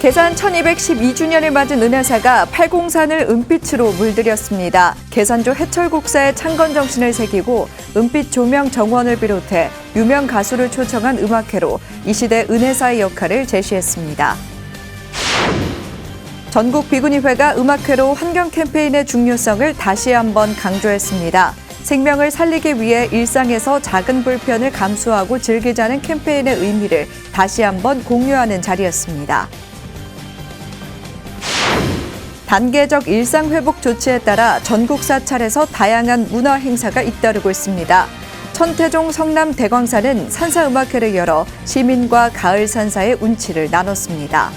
계산 1212주년을 맞은 은하사가 팔공산을 은빛으로 물들였습니다. 계산조 해철국사의 창건 정신을 새기고 은빛 조명 정원을 비롯해 유명 가수를 초청한 음악회로 이 시대 은혜사의 역할을 제시했습니다. 전국 비구니회가 음악회로 환경 캠페인의 중요성을 다시 한번 강조했습니다. 생명을 살리기 위해 일상에서 작은 불편을 감수하고 즐기자는 캠페인의 의미를 다시 한번 공유하는 자리였습니다. 단계적 일상회복 조치에 따라 전국 사찰에서 다양한 문화 행사가 잇따르고 있습니다. 천태종 성남 대광산은 산사음악회를 열어 시민과 가을 산사의 운치를 나눴습니다.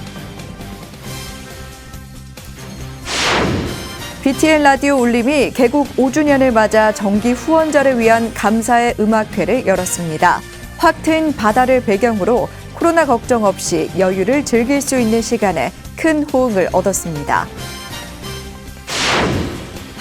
BTN 라디오 울림이 개국 5주년을 맞아 정기 후원자를 위한 감사의 음악회를 열었습니다. 확 트인 바다를 배경으로 코로나 걱정 없이 여유를 즐길 수 있는 시간에 큰 호응을 얻었습니다.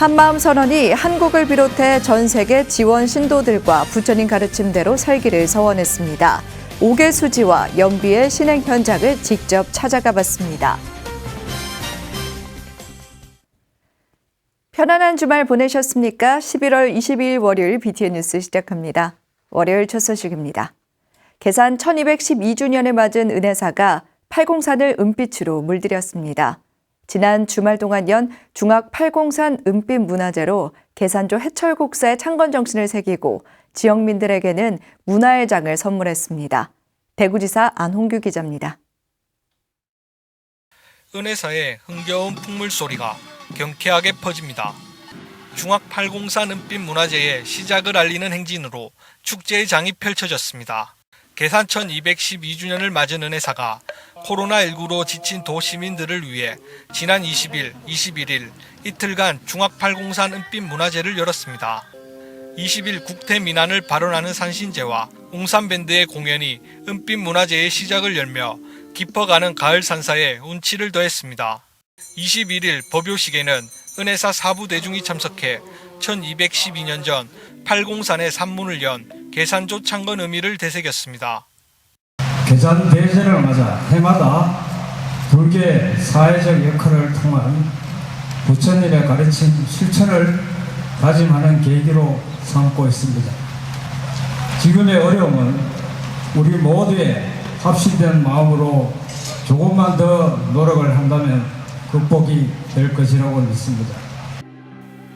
한마음 선언이 한국을 비롯해 전 세계 지원 신도들과 부처님 가르침대로 살기를 서원했습니다. 옥의 수지와 연비의 신행 현장을 직접 찾아가 봤습니다. 편안한 주말 보내셨습니까? 11월 22일 월요일 BTN 뉴스 시작합니다. 월요일 첫 소식입니다. 계산 1212주년을 맞은 은혜사가 팔공산을 은빛으로 물들였습니다. 지난 주말 동안 연 중악 팔공산 은빛 문화제로 계산조 해철국사의 창건 정신을 새기고 지역민들에게는 문화의 장을 선물했습니다. 대구지사 안홍규 기자입니다. 은혜사의 흥겨운 풍물 소리가 경쾌하게 퍼집니다. 중악 팔공산 은빛 문화제의 시작을 알리는 행진으로 축제의 장이 펼쳐졌습니다. 계산 1212주년을 맞은 은혜사가 코로나19로 지친 도시민들을 위해 지난 20일, 21일 이틀간 중악 팔공산 은빛 문화제를 열었습니다. 20일 국태 민안을 발언하는 산신제와 웅산밴드의 공연이 은빛 문화제의 시작을 열며 깊어가는 가을 산사에 운치를 더했습니다. 21일 법요식에는 은혜사 사부 대중이 참석해 1212년 전 팔공산의 산문을 연 계산조 창건 의미를 되새겼습니다. 계산 대제를 맞아 해마다 불교의 사회적 역할을 통한 부처님의 가르침 실천을 다짐하는 계기로 삼고 있습니다. 지금의 어려움은 우리 모두의 합심된 마음으로 조금만 더 노력을 한다면 극복이 될 것이라고 믿습니다.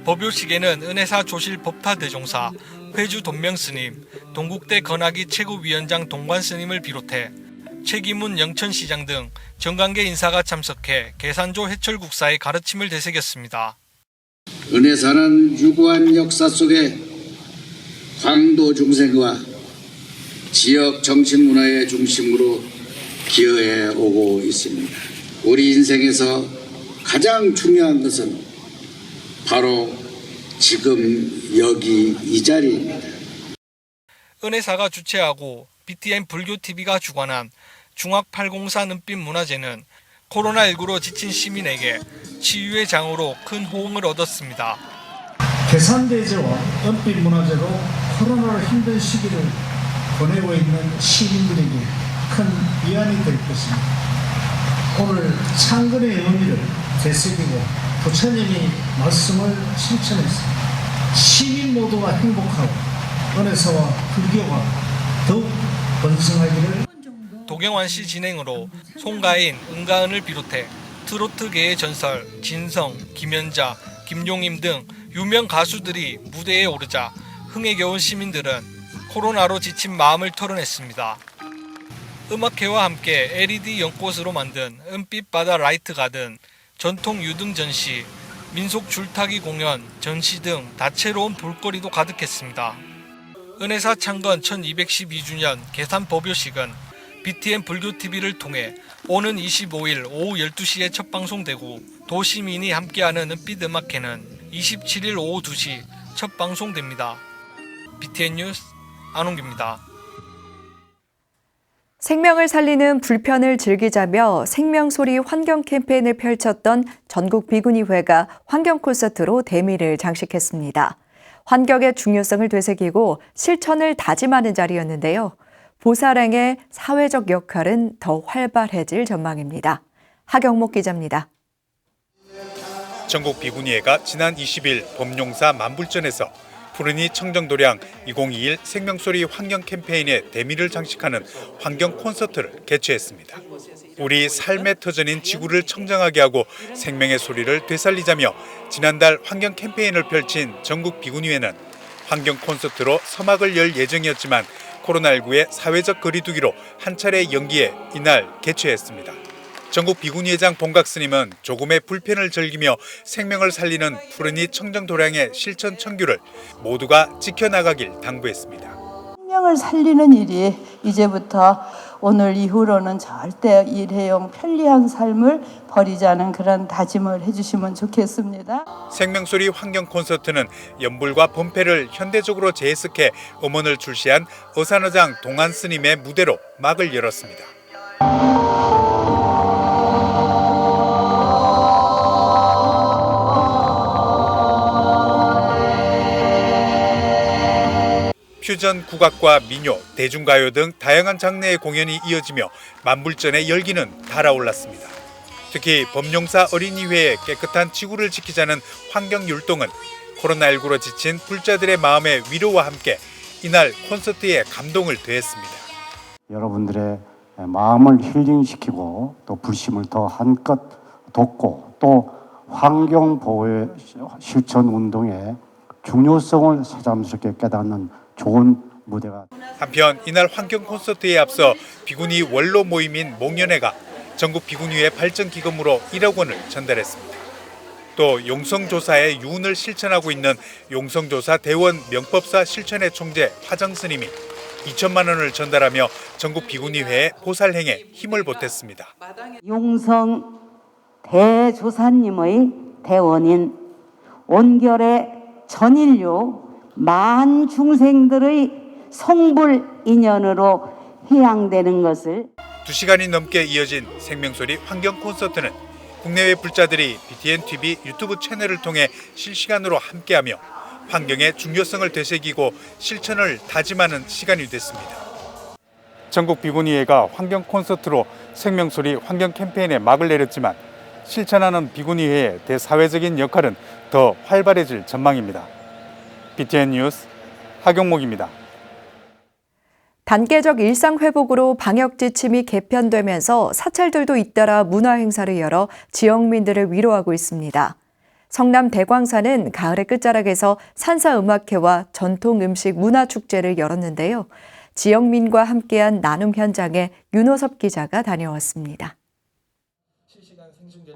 법요식에는 은혜사 조실 법타대종사, 회주 돈명스님, 동국대 건학이 최고위원장 동관스님을 비롯해 최기문 영천시장 등 정관계 인사가 참석해 계산조 해철국사의 가르침을 되새겼습니다. 은혜사는 유구한 역사 속에 광도 중생과 지역 정신문화의 중심으로 기여해 오고 있습니다. 우리 인생에서 가장 중요한 것은 바로 지금 여기 이 자리입니다. 은혜사가 주최하고 BTN 불교TV가 주관한 중악 팔공산 은빛 문화제는 코로나19로 지친 시민에게 치유의 장으로 큰 호응을 얻었습니다. 계산대제와 은빛 문화제로 코로나로 힘든 시기를 보내고 있는 시민들에게 큰 위안이 될 것입니다. 오늘 창건의 의미를 되새기고 부처님이 말씀을 실천했습니다. 시민 모두가 행복하고 은혜사와 불교가 더욱 번성하기를. 도경환씨 진행으로 송가인, 은가은을 비롯해 트로트계의 전설, 진성, 김연자, 김용임 등 유명 가수들이 무대에 오르자 흥에 겨운 시민들은 코로나로 지친 마음을 털어냈습니다. 음악회와 함께 LED 연꽃으로 만든 은빛바다 라이트 가든, 전통 유등 전시, 민속 줄타기 공연, 전시 등 다채로운 볼거리도 가득했습니다. 은혜사 창건 1212주년 계산 법요식은 BTN 불교TV를 통해 오는 25일 오후 12시에 첫 방송되고 도시민이 함께하는 은빛 음악회는 27일 오후 2시 첫 방송됩니다. BTN 뉴스 안홍규입니다. 생명을 살리는 불편을 즐기자며 생명소리 환경 캠페인을 펼쳤던 전국 비구니회가 환경 콘서트로 대미를 장식했습니다. 환경의 중요성을 되새기고 실천을 다짐하는 자리였는데요. 보살행의 사회적 역할은 더 활발해질 전망입니다. 하경목 기자입니다. 전국 비구니회가 지난 20일 범용사 만불전에서 푸르니 청정도량 2021 생명소리 환경 캠페인의 대미를 장식하는 환경 콘서트를 개최했습니다. 우리 삶의 터전인 지구를 청정하게 하고 생명의 소리를 되살리자며 지난달 환경 캠페인을 펼친 전국 비구니회는 환경 콘서트로 서막을 열 예정이었지만 코로나19의 사회적 거리두기로 한 차례 연기해 이날 개최했습니다. 전국 비구니회장 봉각 스님은 조금의 불편을 즐기며 생명을 살리는 푸르니 청정도량의 실천 청규를 모두가 지켜나가길 당부했습니다. 생명을 살리는 일이 이제부터 오늘 이후로는 절대 일회용 편리한 삶을 버리자는 그런 다짐을 해주시면 좋겠습니다. 생명소리 환경 콘서트는 연불과 범패를 현대적으로 재해석해 음원을 출시한 어산어장 동안 스님의 무대로 막을 열었습니다. 퓨전 국악과 민요, 대중가요 등 다양한 장르의 공연이 이어지며 만불전의 열기는 달아올랐습니다. 특히 범용사 어린이회의 깨끗한 지구를 지키자는 환경율동은 코로나19로 지친 불자들의 마음의 위로와 함께 이날 콘서트에 감동을 더했습니다. 여러분들의 마음을 힐링시키고 또 불심을 더 한껏 돋고 또 환경보호의 실천 운동의 중요성을 새삼스럽게 깨닫는 좋은 무대가. 한편 이날 환경 콘서트에 앞서 비구니 원로 모임인 몽연회가 전국 비구니회 발전기금으로 1억 원을 전달했습니다. 또 용성조사의 유운을 실천하고 있는 용성조사 대원 명법사 실천회 총재 화정 스님이 2천만 원을 전달하며 전국 비구니회의 보살행에 힘을 보탰습니다. 용성 대조사님의 대원인 온결의 전인류 만 중생들의 성불 인연으로 희양되는 것을 2시간이 넘게 이어진 생명소리 환경 콘서트는 국내외 불자들이 BTN-TV 유튜브 채널을 통해 실시간으로 함께하며 환경의 중요성을 되새기고 실천을 다짐하는 시간이 됐습니다. 전국 비구니회가 환경 콘서트로 생명소리 환경 캠페인에 막을 내렸지만 실천하는 비구니회의 대사회적인 역할은 더 활발해질 전망입니다. BTN 뉴스 하경목입니다. 단계적 일상 회복으로 방역 지침이 개편되면서 사찰들도 잇따라 문화 행사를 열어 지역민들을 위로하고 있습니다. 성남 대광사는 가을의 끝자락에서 산사음악회와 전통 음식 문화축제를 열었는데요. 지역민과 함께한 나눔 현장에 윤호섭 기자가 다녀왔습니다.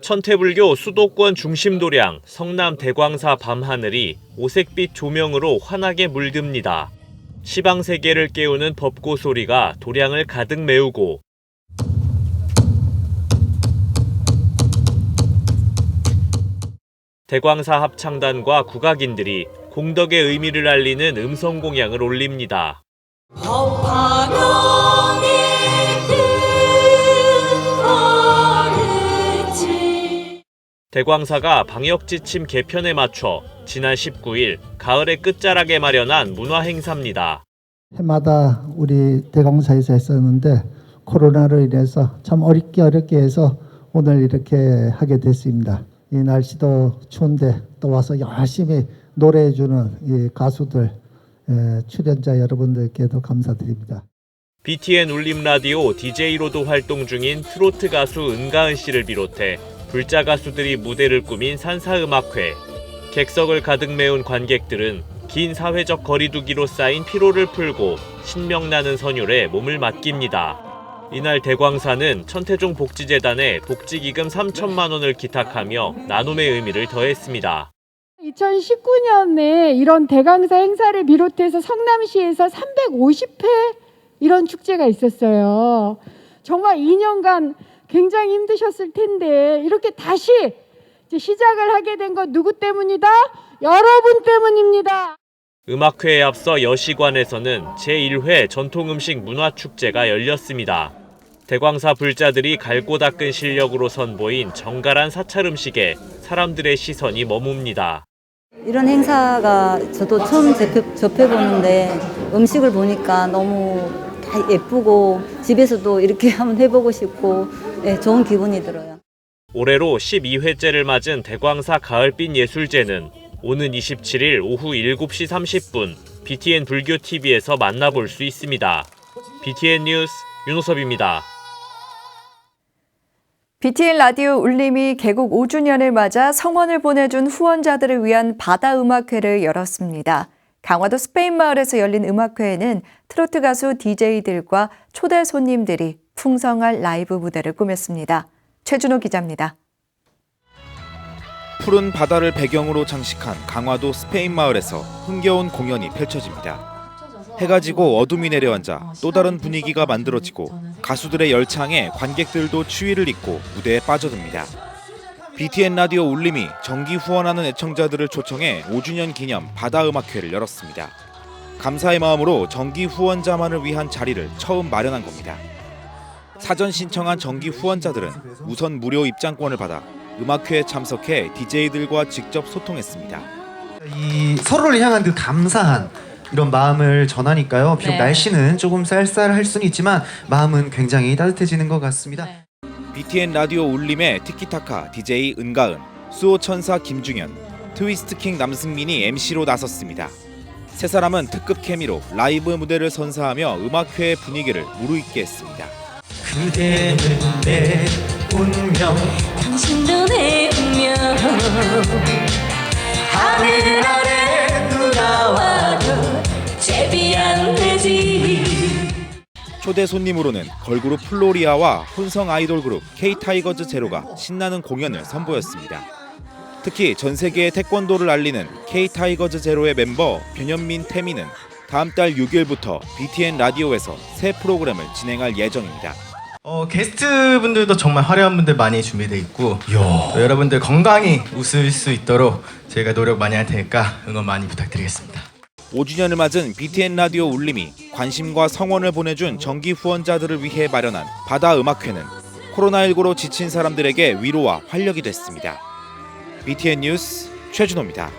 천태불교 수도권 중심도량 성남 대광사 밤하늘이 오색빛 조명으로 환하게 물듭니다. 시방세계를 깨우는 법고 소리가 도량을 가득 메우고 대광사 합창단과 국악인들이 공덕의 의미를 알리는 음성공양을 올립니다. 대광사가 방역지침 개편에 맞춰 지난 19일 가을의 끝자락에 마련한 문화행사입니다. 해마다 우리 대광사에서 했었는데 코로나로 인해서 참 어렵게 해서 오늘 이렇게 하게 됐습니다. 이 날씨도 추운데 또 와서 열심히 노래해주는 이 가수들, 출연자 여러분들께도 감사드립니다. BTN 울림라디오 DJ로도 활동 중인 트로트 가수 은가은 씨를 비롯해 불자 가수들이 무대를 꾸민 산사음악회. 객석을 가득 메운 관객들은 긴 사회적 거리두기로 쌓인 피로를 풀고 신명나는 선율에 몸을 맡깁니다. 이날 대광사는 천태종 복지재단에 복지기금 3천만 원을 기탁하며 나눔의 의미를 더했습니다. 2019년에 이런 대광사 행사를 비롯해서 성남시에서 350회 이런 축제가 있었어요. 정말 2년간 굉장히 힘드셨을 텐데 이렇게 다시 이제 시작을 하게 된 건 누구 때문이다? 여러분 때문입니다. 음악회에 앞서 여시관에서는 제1회 전통음식 문화축제가 열렸습니다. 대광사 불자들이 갈고 닦은 실력으로 선보인 정갈한 사찰음식에 사람들의 시선이 머뭅니다. 이런 행사가 저도 처음 접해보는데 음식을 보니까 너무 다 예쁘고 집에서도 이렇게 한번 해보고 싶고 좋은 기분이 들어요. 올해로 12회째를 맞은 대광사 가을빛 예술제는 오는 27일 오후 7시 30분 BTN 불교TV에서 만나볼 수 있습니다. BTN 뉴스 윤호섭입니다. BTN 라디오 울림이 개국 5주년을 맞아 성원을 보내준 후원자들을 위한 바다음악회를 열었습니다. 강화도 스페인마을에서 열린 음악회에는 트로트 가수 DJ들과 초대 손님들이 풍성한 라이브 무대를 꾸몄습니다. 최준호 기자입니다. 푸른 바다를 배경으로 장식한 강화도 스페인 마을에서 흥겨운 공연이 펼쳐집니다. 해가 지고 어둠이 내려앉아 또 다른 분위기가 만들어지고 가수들의 열창에 관객들도 추위를 잊고 무대에 빠져듭니다. BTN 라디오 울림이 정기 후원하는 애청자들을 초청해 5주년 기념 바다음악회를 열었습니다. 감사의 마음으로 정기 후원자만을 위한 자리를 처음 마련한 겁니다. 사전 신청한 정기 후원자들은 우선 무료 입장권을 받아 음악회에 참석해 DJ들과 직접 소통했습니다. 이 서로를 향한 그 감사한 이런 마음을 전하니까요. 비록 날씨는 조금 쌀쌀할 수는 있지만 마음은 굉장히 따뜻해지는 것 같습니다. BTN 라디오 울림의 티키타카 DJ 은가은, 수호천사 김중현, 트위스트킹 남승민이 MC로 나섰습니다. 세 사람은 특급 케미로 라이브 무대를 선사하며 음악회의 분위기를 무르익게 했습니다. 그대는 내 운명, 당신도 내 운명, 하늘 아래 누가 와도 제비 안 되지. 초대 손님으로는 걸그룹 플로리아와 혼성 아이돌 그룹 K-타이거즈 제로가 신나는 공연을 선보였습니다. 특히 전 세계의 태권도를 알리는 K-타이거즈 제로의 멤버 변현민 태민은 다음 달 6일부터 BTN 라디오에서 새 프로그램을 진행할 예정입니다. 게스트분들도 정말 화려한 분들 많이 준비되어 있고 또 여러분들 건강히 웃을 수 있도록 저희가 노력 많이 할 테니까 응원 많이 부탁드리겠습니다. 5주년을 맞은 BTN 라디오 울림이 관심과 성원을 보내준 정기 후원자들을 위해 마련한 바다음악회는 코로나19로 지친 사람들에게 위로와 활력이 됐습니다. BTN 뉴스 최준호입니다.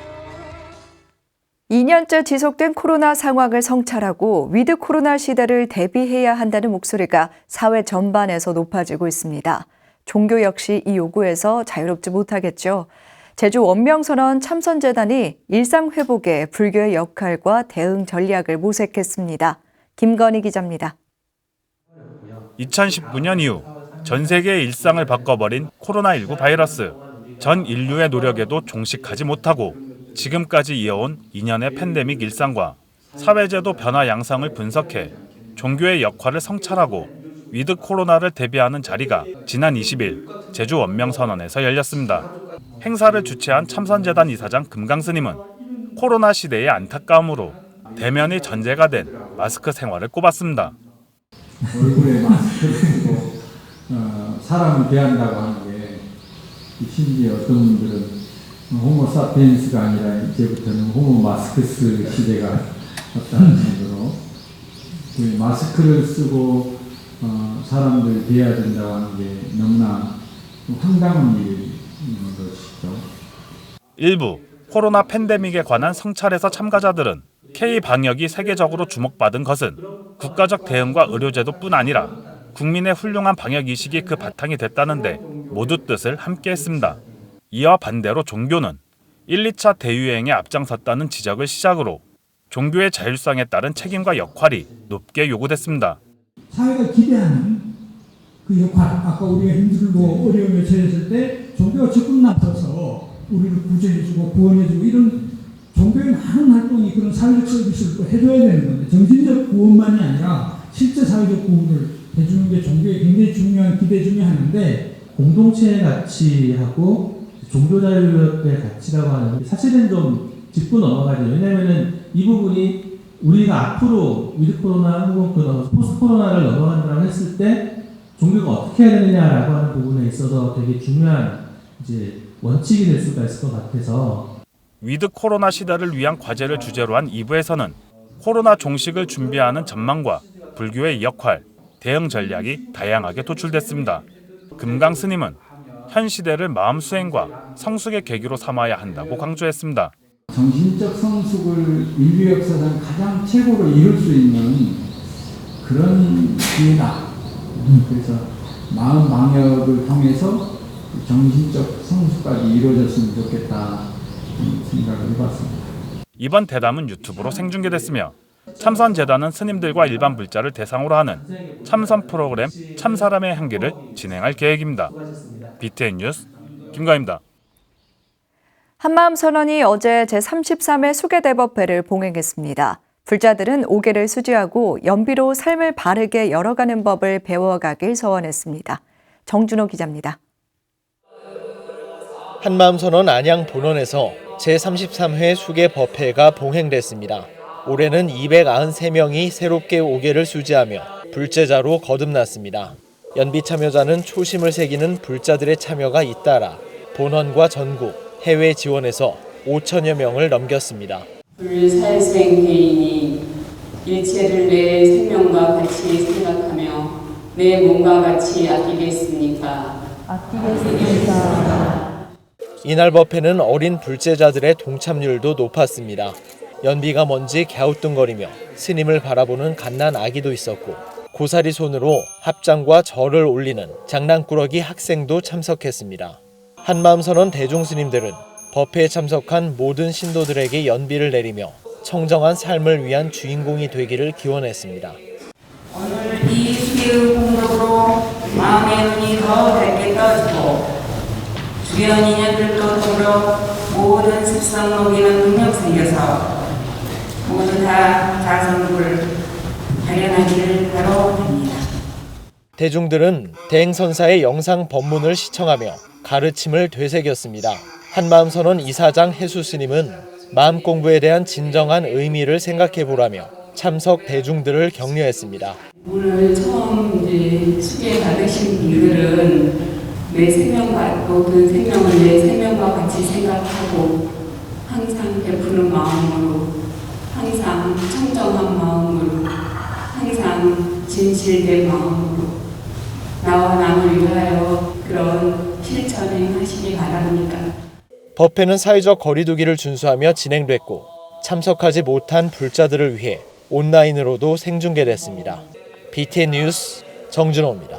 2년째 지속된 코로나 상황을 성찰하고 위드 코로나 시대를 대비해야 한다는 목소리가 사회 전반에서 높아지고 있습니다. 종교 역시 이 요구에서 자유롭지 못하겠죠. 제주 원명선언 참선재단이 일상회복에 불교의 역할과 대응 전략을 모색했습니다. 김건희 기자입니다. 2019년 이후 전 세계의 일상을 바꿔버린 코로나19 바이러스. 전 인류의 노력에도 종식하지 못하고 지금까지 이어온 2년의 팬데믹 일상과 사회제도 변화 양상을 분석해 종교의 역할을 성찰하고 위드 코로나를 대비하는 자리가 지난 20일 제주 원명선언에서 열렸습니다. 행사를 주최한 참선재단 이사장 금강스님은 코로나 시대의 안타까움으로 대면이 전제가 된 마스크 생활을 꼽았습니다. 얼굴에 마스크를 쓰고 사람을 대한다고 하는 게 심지어 어떤 분들은 호모사피엔스가 아니라 이제부터는 호모 마스크스 시대가 왔다는 정도로 마스크를 쓰고 사람들 대해야 된다고 하는 게 너무나 황당한 일인 것이죠. 일부 코로나 팬데믹에 관한 성찰에서 참가자들은 K-방역이 세계적으로 주목받은 것은 국가적 대응과 의료제도뿐 아니라 국민의 훌륭한 방역의식이 그 바탕이 됐다는데 모두 뜻을 함께했습니다. 이와 반대로 종교는 1, 2차 대유행에 앞장섰다는 지적을 시작으로 종교의 자율성에 따른 책임과 역할이 높게 요구됐습니다. 사회가 기대하는 그 역할, 아까 우리가 힘들고 어려움에 처했을 때 종교가 적극 나서서 우리를 구제해주고 구원해주고 이런 종교의 많은 활동이 그런 사회적 서비스를 또 해줘야 되는 건데 정신적 구원만이 아니라 실제 사회적 구원을 해주는 게 종교의 굉장히 중요한 기대 중에 하나인데 공동체의 가치하고 종교자유의 가치라고 하는 게 사실은 좀 짚고 넘어가죠. 왜냐하면 이 부분이 우리가 앞으로 위드 코로나 혹은 그 포스트 코로나를 넘어간다고 했을 때 종교가 어떻게 해야 되느냐라고 하는 부분에 있어서 되게 중요한 이제 원칙이 될 수가 있을 것 같아서 위드 코로나 시대를 위한 과제를 주제로 한 2부에서는 코로나 종식을 준비하는 전망과 불교의 역할, 대응 전략이 다양하게 도출됐습니다. 금강 스님은 현 시대를 마음 수행과 성숙의 계기로 삼아야 한다고 강조했습니다. 정신적 성숙을 인류 역사상 가장 최고로 이룰 수 있는 그런 기회다. 그래서 마음 방역을 통해서 정신적 성숙까지 이루어졌으면 좋겠다 생각을 해봤습니다. 이번 대담은 유튜브로 생중계됐으며 참선 재단은 스님들과 일반 불자를 대상으로 하는 참선 프로그램 참사람의 향기를 진행할 계획입니다. BTN 뉴스 김가희입니다. 한마음선언이 어제 제33회 수계대법회를 봉행했습니다. 불자들은 오계를 수지하고 연비로 삶을 바르게 열어가는 법을 배워가길 서원했습니다. 정준호 기자입니다. 한마음선언 안양 본원에서 제33회 수계법회가 봉행됐습니다. 올해는 293명이 새롭게 오계를 수지하며 불제자로 거듭났습니다. 연비 참여자는 초심을 새기는 불자들의 참여가 잇따라 본원과 전국, 해외 지원에서 5천여 명을 넘겼습니다. 불살생 개인이 일체를 내 생명과 같이 생각하며 내 몸과 같이 아끼겠습니까? 이날 법회는 어린 불제자들의 동참률도 높았습니다. 연비가 뭔지 갸우뚱거리며 스님을 바라보는 갓난 아기도 있었고 고사리 손으로 합장과 절을 올리는 장난꾸러기 학생도 참석했습니다. 한마음선언 대종스님들은 법회에 참석한 모든 신도들에게 연비를 내리며 청정한 삶을 위한 주인공이 되기를 기원했습니다. 오늘 이 수계의 공덕으로 마음의 눈이 더 밝게 떠지고 주변 인연들도 더불어 모든 습성 녹이는 능력 생겨서 모두 다 자성불 발현하기를 바라옵니다. 대중들은 대행선사의 영상 법문을 시청하며 가르침을 되새겼습니다. 한마음선언 이사장 해수스님은 마음 공부에 대한 진정한 의미를 생각해보라며 참석 대중들을 격려했습니다. 오늘 처음 수계 받으신 분들은 내 생명과 모든 생명을 내 생명과 같이 생각하고 항상 베푸는 마음으로 항상 청정한 마음으로 항상 진실된 마음으로 나와 남을 위하여 그런 실천을 하시기 바랍니다. 법회는 사회적 거리두기를 준수하며 진행됐고 참석하지 못한 불자들을 위해 온라인으로도 생중계됐습니다. BTN 뉴스 정준호입니다.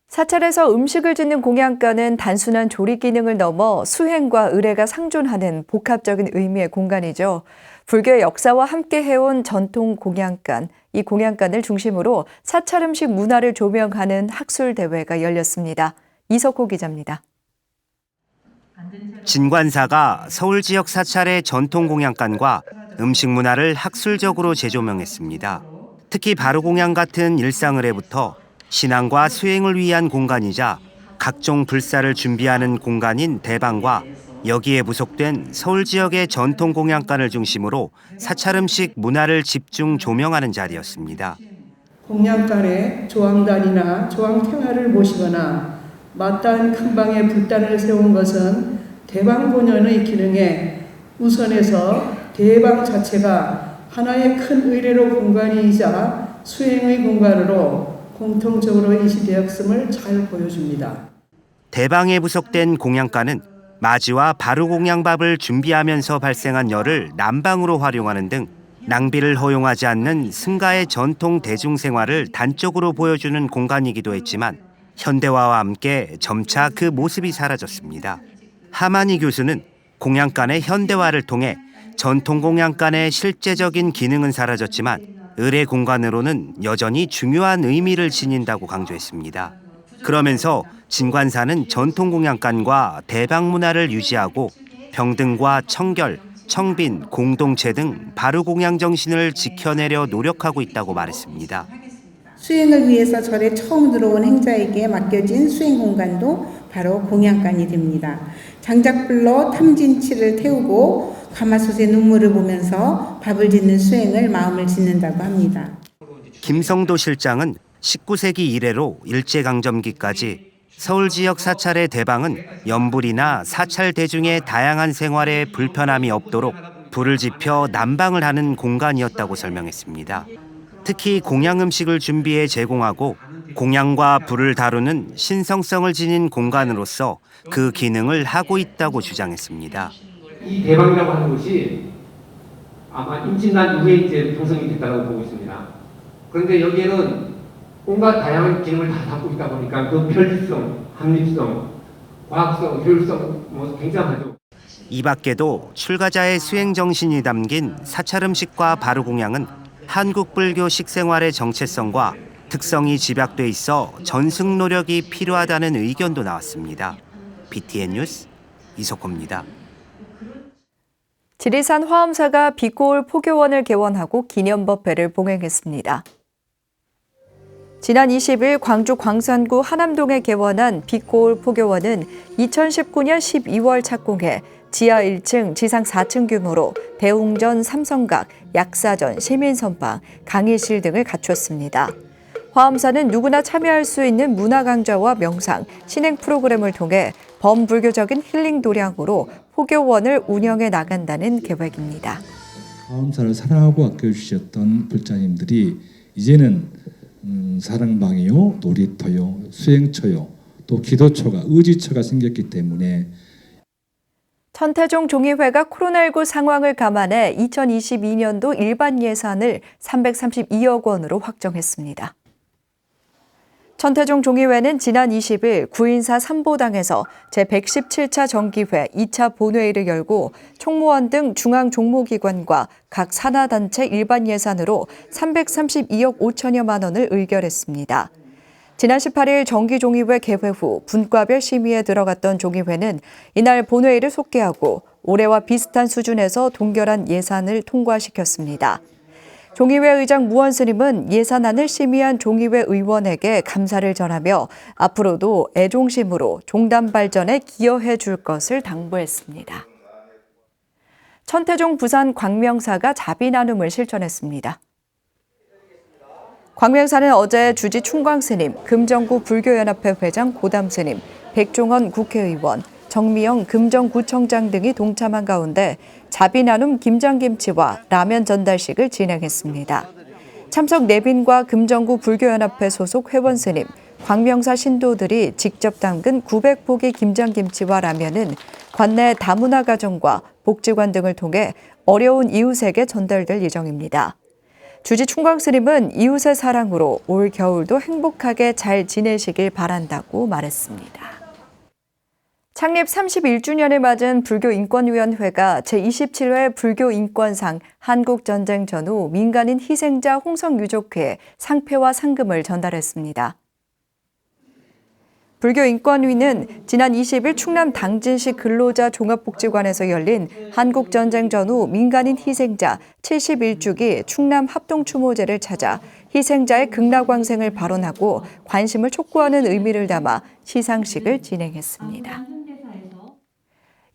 사찰에서 음식을 짓는 공양간은 단순한 조리 기능을 넘어 수행과 의례가 상존하는 복합적인 의미의 공간이죠. 불교의 역사와 함께 해온 전통 공양간, 이 공양간을 중심으로 사찰 음식 문화를 조명하는 학술 대회가 열렸습니다. 이석호 기자입니다. 진관사가 서울 지역 사찰의 전통 공양간과 음식 문화를 학술적으로 재조명했습니다. 특히 바로공양 같은 일상의례부터 신앙과 수행을 위한 공간이자 각종 불사를 준비하는 공간인 대방과 여기에 부속된 서울 지역의 전통 공양간을 중심으로 사찰 음식 문화를 집중 조명하는 자리였습니다. 공양간에 조왕단이나 조왕탱화를 모시거나 마땅한 큰 방에 불단을 세운 것은 대방 본연의 기능에 우선해서 대방 자체가 하나의 큰 의례로 공간이자 수행의 공간으로 공통적으로 인식되었음을 잘 보여줍니다. 대방에 부속된 공양간은 마지와 바루공양밥을 준비하면서 발생한 열을 난방으로 활용하는 등 낭비를 허용하지 않는 승가의 전통 대중생활을 단적으로 보여주는 공간이기도 했지만 현대화와 함께 점차 그 모습이 사라졌습니다. 하만희 교수는 공양간의 현대화를 통해 전통 공양간의 실제적인 기능은 사라졌지만 의례 공간으로는 여전히 중요한 의미를 지닌다고 강조했습니다. 그러면서 진관사는 전통 공양간과 대방 문화를 유지하고 평등과 청결, 청빈, 공동체 등 바루공양 정신을 지켜내려 노력하고 있다고 말했습니다. 수행을 위해서 절에 처음 들어온 행자에게 맡겨진 수행 공간도 바로 공양간이 됩니다. 장작불로 탐진치를 태우고 가마솥에 눈물을 보면서 밥을 짓는 수행을 마음을 짓는다고 합니다. 김성도 실장은 19세기 이래로 일제강점기까지 서울 지역 사찰의 대방은 연불이나 사찰 대중의 다양한 생활에 불편함이 없도록 불을 지펴 난방을 하는 공간이었다고 설명했습니다. 특히 공양 음식을 준비해 제공하고 공양과 불을 다루는 신성성을 지닌 공간으로서 그 기능을 하고 있다고 주장했습니다. 이 대방이라고 하는 것이 아마 임진난 이후에 이제 형성이 됐다고 보고 있습니다. 그런데 여기에는 온갖 다양한 기능을 다 담고 있다 보니까 그 편리성, 합리성, 과학성, 효율성 굉장하죠. 이 밖에도 출가자의 수행 정신이 담긴 사찰 음식과 바로 공양은 한국 불교 식생활의 정체성과 특성이 집약돼 있어 전승 노력이 필요하다는 의견도 나왔습니다. BTN 뉴스 이석호입니다. 지리산 화엄사가 비코올 포교원을 개원하고 기념법회를 봉행했습니다. 지난 20일 광주 광산구 하남동에 개원한 비코올 포교원은 2019년 12월 착공해 지하 1층, 지상 4층 규모로 대웅전, 삼성각, 약사전, 시민선방, 강의실 등을 갖췄습니다. 화엄사는 누구나 참여할 수 있는 문화 강좌와 명상, 신행 프로그램을 통해 범불교적인 힐링 도량으로 포교원을 운영해 나간다는 계획입니다. 화엄사를 사랑하고 아껴주셨던 불자님들이 이제는 사랑방이요, 놀이터요, 수행처요, 또 기도처가, 의지처가 생겼기 때문에 천태종 종의회가 코로나19 상황을 감안해 2022년도 일반 예산을 332억 원으로 확정했습니다. 천태종 종의회는 지난 20일 구인사 삼보당에서 제117차 정기회 2차 본회의를 열고 총무원 등 중앙 종무기관과 각 산하단체 일반 예산으로 332억 5천여만 원을 의결했습니다. 지난 18일 정기종의회 개회 후 분과별 심의에 들어갔던 종의회는 이날 본회의를 속개하고 올해와 비슷한 수준에서 동결한 예산을 통과시켰습니다. 종의회 의장 무원 스님은 예산안을 심의한 종의회 의원에게 감사를 전하며 앞으로도 애종심으로 종단 발전에 기여해 줄 것을 당부했습니다. 천태종 부산 광명사가 자비 나눔을 실천했습니다. 광명사는 어제 주지 충광 스님, 금정구 불교연합회 회장 고담 스님, 백종원 국회의원, 정미영 금정구청장 등이 동참한 가운데 자비 나눔 김장김치와 라면 전달식을 진행했습니다. 참석 내빈과 금정구 불교연합회 소속 회원 스님, 광명사 신도들이 직접 담근 900포기 김장김치와 라면은 관내 다문화 가정과 복지관 등을 통해 어려운 이웃에게 전달될 예정입니다. 주지 충광 스님은 이웃의 사랑으로 올 겨울도 행복하게 잘 지내시길 바란다고 말했습니다. 창립 31주년을 맞은 불교인권위원회가 제27회 불교인권상 한국전쟁 전후 민간인 희생자 홍성유족회에 상패와 상금을 전달했습니다. 불교인권위는 지난 20일 충남 당진시 근로자 종합복지관에서 열린 한국전쟁 전후 민간인 희생자 71주기 충남 합동추모제를 찾아 희생자의 극락왕생을 발언하고 관심을 촉구하는 의미를 담아 시상식을 진행했습니다.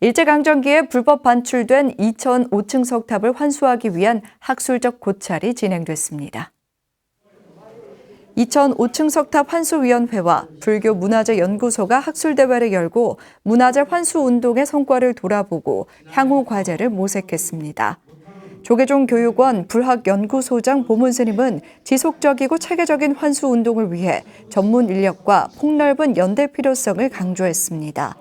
일제강점기에 불법 반출된 2005층 석탑을 환수하기 위한 학술적 고찰이 진행됐습니다. 2005층 석탑 환수위원회와 불교문화재연구소가 학술대회를 열고 문화재 환수운동의 성과를 돌아보고 향후 과제를 모색했습니다. 조계종 교육원 불학연구소장 보문스님은 지속적이고 체계적인 환수운동을 위해 전문 인력과 폭넓은 연대 필요성을 강조했습니다.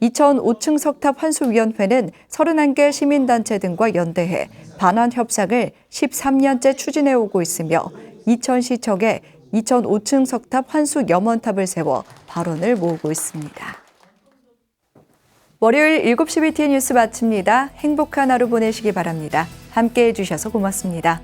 2005층 석탑 환수위원회는 31개 시민단체 등과 연대해 반환 협상을 13년째 추진해오고 있으며 이천시청에 2005층 석탑 환수 염원탑을 세워 발언을 모으고 있습니다. 월요일 7시 BTN 뉴스 마칩니다. 행복한 하루 보내시기 바랍니다. 함께해 주셔서 고맙습니다.